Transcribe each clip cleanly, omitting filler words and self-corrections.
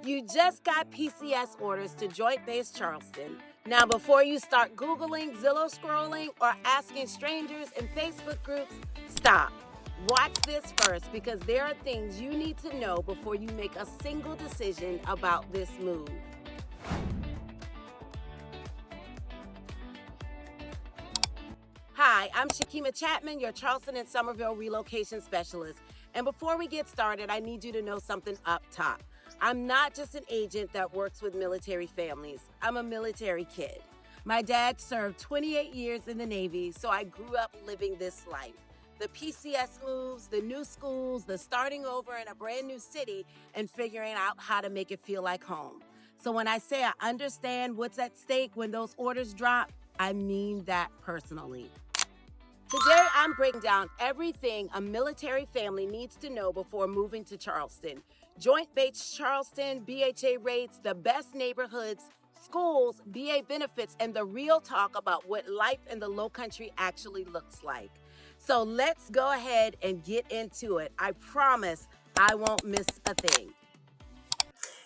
You just got PCS orders to Joint Base Charleston. Now, before you start Googling, Zillow scrolling, or asking strangers in Facebook groups, stop. Watch this first because there are things you need to know before you make a single decision about this move. Hi, I'm Shakeima Chatman, your Charleston and Summerville Relocation Specialist. And before we get started, I need you to know something up top. I'm not just an agent that works with military families. I'm a military kid. My dad served 28 years in the Navy, so I grew up living this life. The PCS moves, the new schools, the starting over in a brand new city, and figuring out how to make it feel like home. So when I say I understand what's at stake when those orders drop, I mean that personally. Today, I'm breaking down everything a military family needs to know before moving to Charleston. Joint Base Charleston, BHA rates, the best neighborhoods, schools, BA benefits, and the real talk about what life in the Lowcountry actually looks like. So let's go ahead and get into it. I promise I won't miss a thing.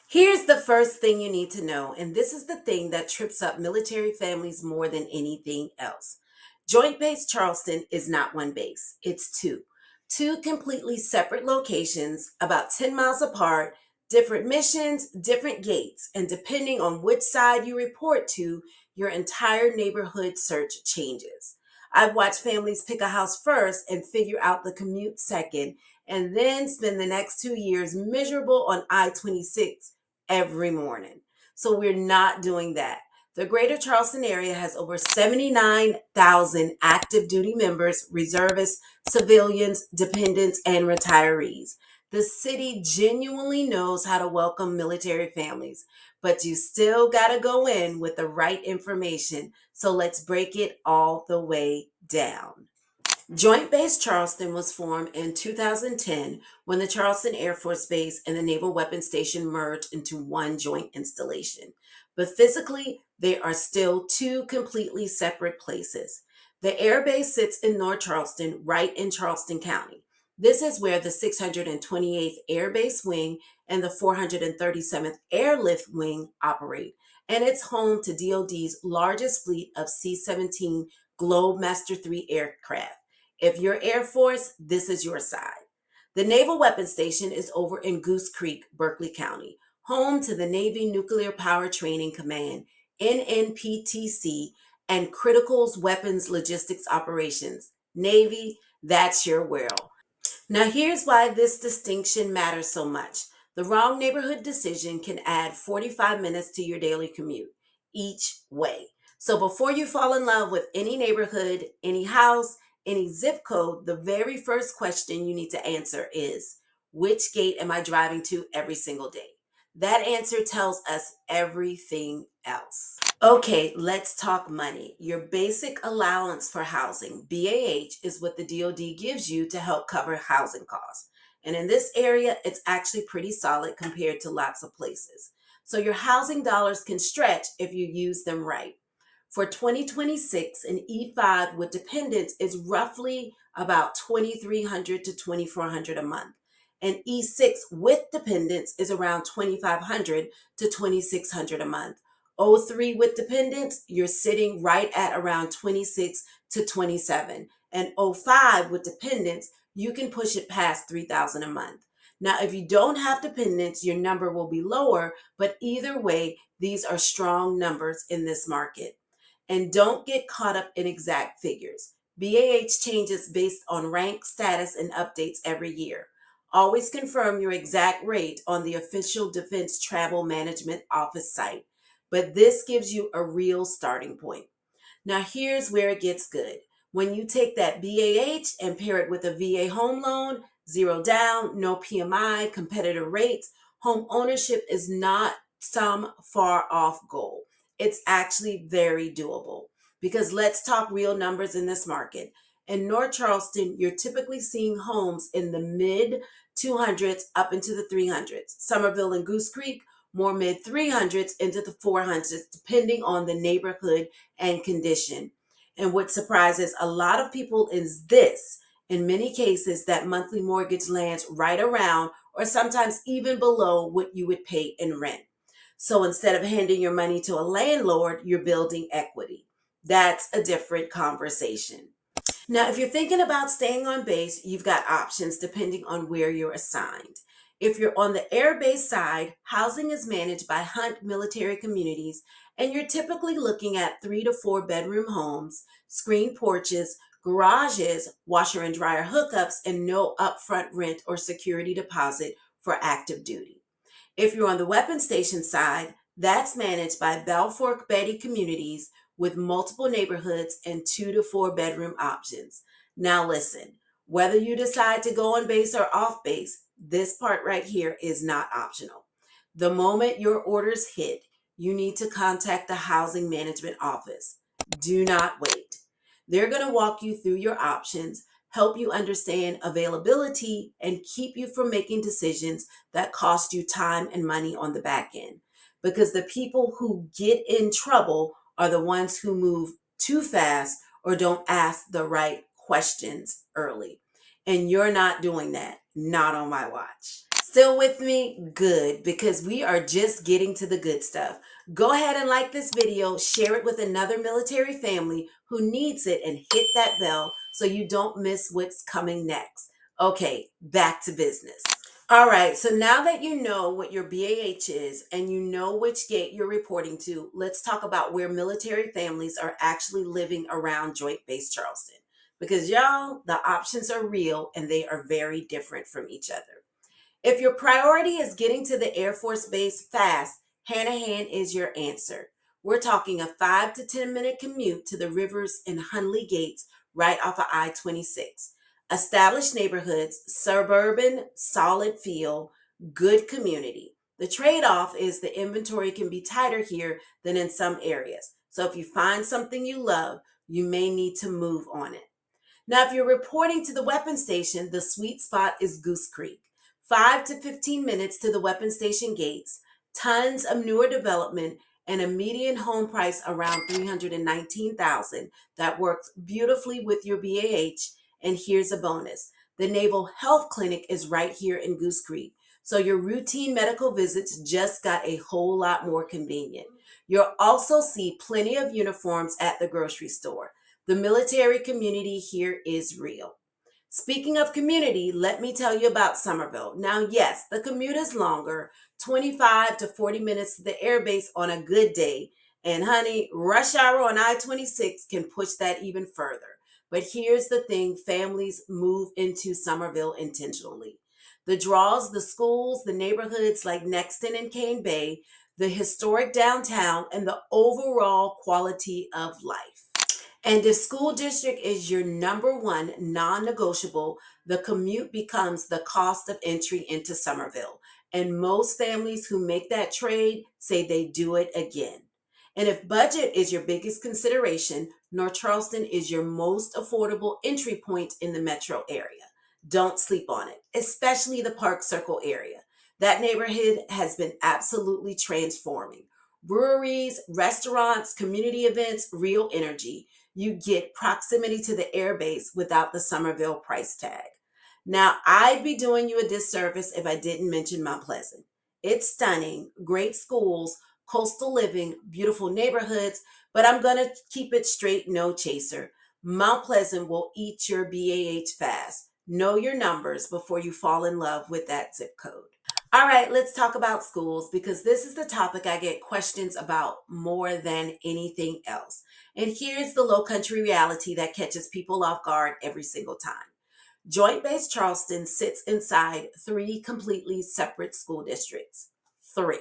Here's the first thing you need to know, and this is the thing that trips up military families more than anything else. Joint Base Charleston is not one base, it's two. Two completely separate locations, about 10 miles apart, different missions, different gates, and depending on which side you report to, your entire neighborhood search changes. I've watched families pick a house first and figure out the commute second, and then spend the next 2 years miserable on I-26 every morning. So we're not doing that. The greater Charleston area has over 79,000 active duty members, reservists, civilians, dependents, and retirees. The city genuinely knows how to welcome military families, but you still got to go in with the right information. So let's break it all the way down. Joint Base Charleston was formed in 2010 when the Charleston Air Force Base and the Naval Weapons Station merged into one joint installation. But physically, they are still two completely separate places. The Air Base sits in North Charleston, right in Charleston County. This is where the 628th Air Base Wing and the 437th Airlift Wing operate, and it's home to DoD's largest fleet of C-17 Globemaster III aircraft. If you're Air Force, this is your side. The Naval Weapons Station is over in Goose Creek, Berkeley County, home to the Navy Nuclear Power Training Command, NNPTC, and Critical Weapons Logistics Operations. Navy, that's your world. Now here's why this distinction matters so much. The wrong neighborhood decision can add 45 minutes to your daily commute, each way. So before you fall in love with any neighborhood, any house, any zip code, the very first question you need to answer is, which gate am I driving to every single day? That answer tells us everything else. Okay, let's talk money. Your basic allowance for housing, BAH, is what the DoD gives you to help cover housing costs. And in this area, it's actually pretty solid compared to lots of places. So your housing dollars can stretch if you use them right. For 2026, an E5 with dependents is roughly about $2,300 to $2,400 a month. And E6 with dependents is around $2,500 to $2,600 a month. O3 with dependents, you're sitting right at around 26 to 27. And O5 with dependents, you can push it past $3,000 a month. Now, if you don't have dependents, your number will be lower, but either way, these are strong numbers in this market. And don't get caught up in exact figures. BAH changes based on rank, status, and updates every year. Always confirm your exact rate on the official Defense Travel Management Office site, but this gives you a real starting point. Now here's where it gets good. When you take that BAH and pair it with a VA home loan, zero down, no PMI, competitive rates, home ownership is not some far off goal. It's actually very doable because let's talk real numbers in this market. In North Charleston, you're typically seeing homes in the mid 200s up into the 300s. Summerville and Goose Creek, more mid 300s into the 400s, depending on the neighborhood and condition. And what surprises a lot of people is this. In many cases, that monthly mortgage lands right around or sometimes even below what you would pay in rent. So instead of handing your money to a landlord, you're building equity. That's a different conversation. Now, if you're thinking about staying on base, you've got options depending on where you're assigned. If you're on the air base side, housing is managed by Hunt Military Communities, and you're typically looking at 3 to 4 bedroom homes, screened porches, garages, washer and dryer hookups, and no upfront rent or security deposit for active duty. If you're on the weapons station side, that's managed by Balfour Betty Communities with multiple neighborhoods and 2 to 4 bedroom options. Now, listen, whether you decide to go on base or off base, this part right here is not optional. The moment your orders hit, you need to contact the Housing Management Office. Do not wait. They're going to walk you through your options, help you understand availability, and keep you from making decisions that cost you time and money on the back end. Because the people who get in trouble are the ones who move too fast or don't ask the right questions early. And you're not doing that, not on my watch. Still with me? Good, because we are just getting to the good stuff. Go ahead and like this video, share it with another military family who needs it, and hit that bell so you don't miss what's coming next. Okay, back to business. All right, so now that you know what your BAH is and you know which gate you're reporting to, let's talk about where military families are actually living around Joint Base Charleston. Because y'all, the options are real and they are very different from each other. If your priority is getting to the Air Force Base fast, Hanahan is your answer. We're talking a 5 to 10 minute commute to the Rivers and Hunley gates right off of I-26. Established neighborhoods, suburban, solid feel, good community. The trade-off is the inventory can be tighter here than in some areas. So if you find something you love, you may need to move on it. Now, if you're reporting to the weapons station, the sweet spot is Goose Creek. 5 to 15 minutes to the weapons station gates, tons of newer development, and a median home price around $319,000 that works beautifully with your BAH. And here's a bonus. The Naval Health Clinic is right here in Goose Creek, so your routine medical visits just got a whole lot more convenient. You'll also see plenty of uniforms at the grocery store. The military community here is real. Speaking of community, let me tell you about Summerville. Now, yes, the commute is longer, 25 to 40 minutes to the airbase on a good day. And honey, rush hour on I-26 can push that even further. But here's the thing, families move into Summerville intentionally. The draws, the schools, the neighborhoods like Nexton and Cane Bay, the historic downtown, and the overall quality of life. And if school district is your number one non-negotiable, the commute becomes the cost of entry into Summerville. And most families who make that trade say they do it again. And if budget is your biggest consideration, North Charleston is your most affordable entry point in the metro area. Don't sleep on it, especially the Park Circle area. That neighborhood has been absolutely transforming. Breweries, restaurants, community events, real energy. You get proximity to the airbase without the Summerville price tag. Now, I'd be doing you a disservice if I didn't mention Mount Pleasant. It's stunning, great schools, coastal living, beautiful neighborhoods, but I'm going to keep it straight, no chaser. Mount Pleasant will eat your BAH fast. Know your numbers before you fall in love with that zip code. All right, let's talk about schools because this is the topic I get questions about more than anything else. And here's the Lowcountry reality that catches people off guard every single time. Joint Base Charleston sits inside 3 completely separate school districts. 3.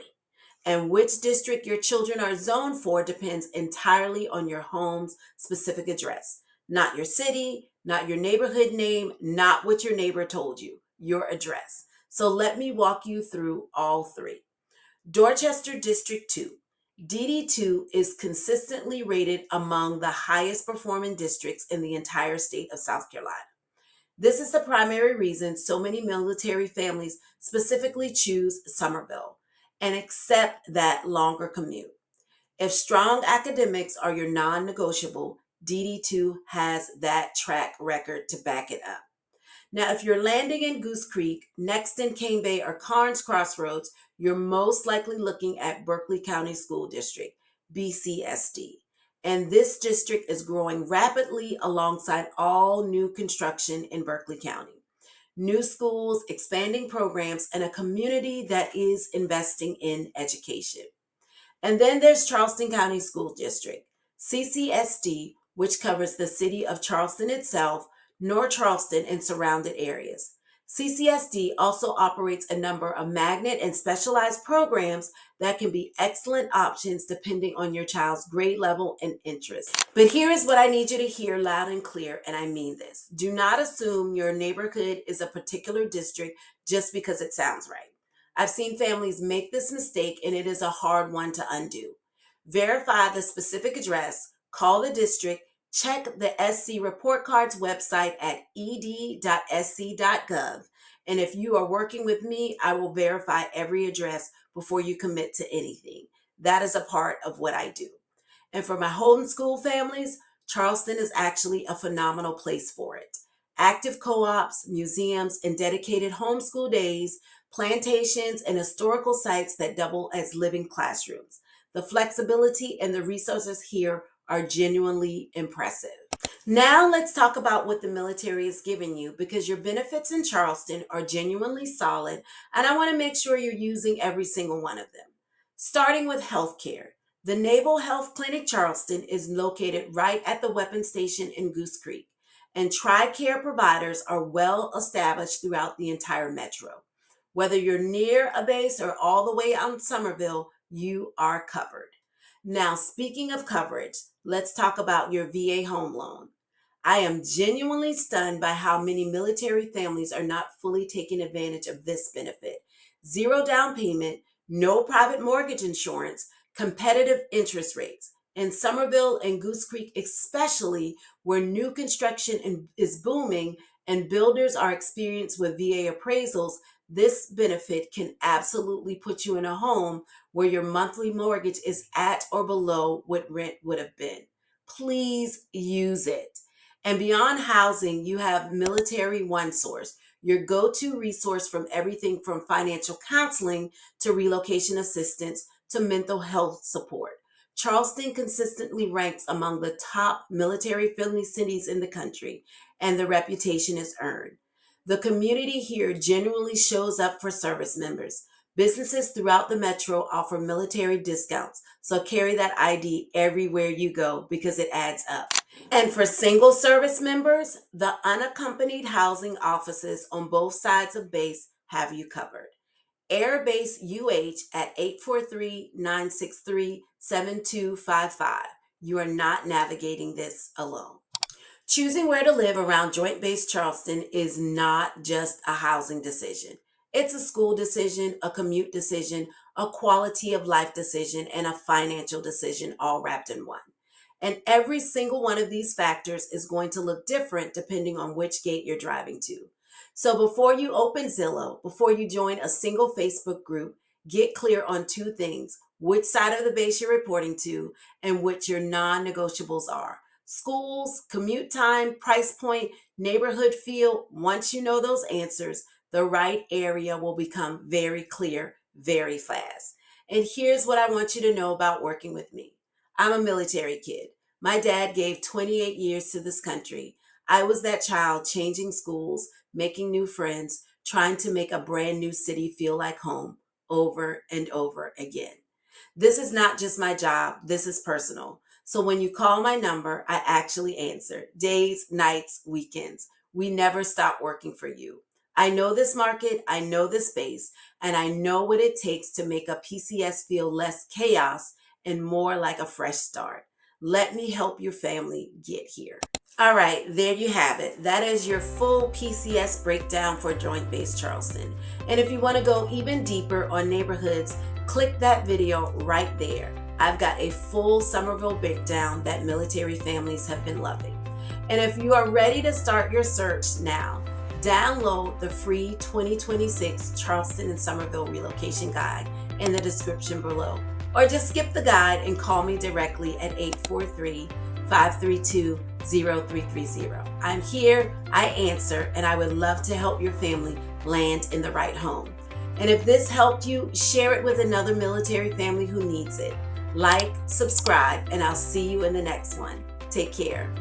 And which district your children are zoned for depends entirely on your home's specific address. Not your city, not your neighborhood name, not what your neighbor told you, your address. So let me walk you through all 3. Dorchester District 2. DD2 is consistently rated among the highest performing districts in the entire state of South Carolina. This is the primary reason so many military families specifically choose Summerville and accept that longer commute. If strong academics are your non-negotiable, DD2 has that track record to back it up. Now, if you're landing in Goose Creek, next in Cane Bay or Carnes Crossroads, you're most likely looking at Berkeley County School District, BCSD. And this district is growing rapidly alongside all new construction in Berkeley County. New schools, expanding programs, and a community that is investing in education. And then there's Charleston County School District, CCSD, which covers the city of Charleston itself, North Charleston, and surrounded areas. CCSD also operates a number of magnet and specialized programs that can be excellent options depending on your child's grade level and interest. But here is what I need you to hear loud and clear, and I mean this. Do not assume your neighborhood is a particular district just because it sounds right. I've seen families make this mistake, and it is a hard one to undo. Verify the specific address, call the district, check the SC report card's website at ed.sc.gov. And if you are working with me, I will verify every address before you commit to anything. That is a part of what I do. And for my homeschool families, Charleston is actually a phenomenal place for it. Active co-ops, museums, and dedicated homeschool days, plantations, and historical sites that double as living classrooms. The flexibility and the resources here are genuinely impressive. Now let's talk about what the military is giving you, because your benefits in Charleston are genuinely solid, and I want to make sure you're using every single one of them. Starting with healthcare. The Naval Health Clinic Charleston is located right at the weapons station in Goose Creek, and TRICARE providers are well established throughout the entire metro. Whether you're near a base or all the way out in Summerville, you are covered. Now, speaking of coverage, let's talk about your VA home loan. I am genuinely stunned by how many military families are not fully taking advantage of this benefit. 0 down payment, no private mortgage insurance, competitive interest rates. In Summerville and Goose Creek especially, where new construction is booming and builders are experienced with VA appraisals, this benefit can absolutely put you in a home where your monthly mortgage is at or below what rent would have been. Please use it. And beyond housing, you have Military One Source, your go-to resource from everything from financial counseling to relocation assistance to mental health support. Charleston consistently ranks among the top military-friendly cities in the country, and the reputation is earned. The community here genuinely shows up for service members. Businesses throughout the metro offer military discounts, so carry that ID everywhere you go because it adds up. And for single service members, the unaccompanied housing offices on both sides of base have you covered. Air Base UH at 843-963-7255. You are not navigating this alone. Choosing where to live around Joint Base Charleston is not just a housing decision. It's a school decision, a commute decision, a quality of life decision, and a financial decision all wrapped in one. And every single one of these factors is going to look different depending on which gate you're driving to. So before you open Zillow, before you join a single Facebook group, get clear on 2 things: which side of the base you're reporting to and what your non-negotiables are. Schools, commute time, price point, neighborhood feel. Once you know those answers, the right area will become very clear very fast. And here's what I want you to know about working with me. I'm a military kid. My dad gave 28 years to this country. I was that child changing schools, making new friends, trying to make a brand new city feel like home over and over again. This is not just my job. This is personal. So when you call my number, I actually answer. Days, nights, weekends. We never stop working for you. I know this market, I know this space, and I know what it takes to make a PCS feel less chaos and more like a fresh start. Let me help your family get here. All right, there you have it. That is your full PCS breakdown for Joint Base Charleston. And if you want to go even deeper on neighborhoods, click that video right there. I've got a full Summerville breakdown that military families have been loving. And if you are ready to start your search now, download the free 2026 Charleston and Summerville Relocation Guide in the description below. Or just skip the guide and call me directly at 843-532 I'm here, I answer, and I would love to help your family land in the right home. And if this helped you, share it with another military family who needs it. Like, subscribe, and I'll see you in the next one. Take care.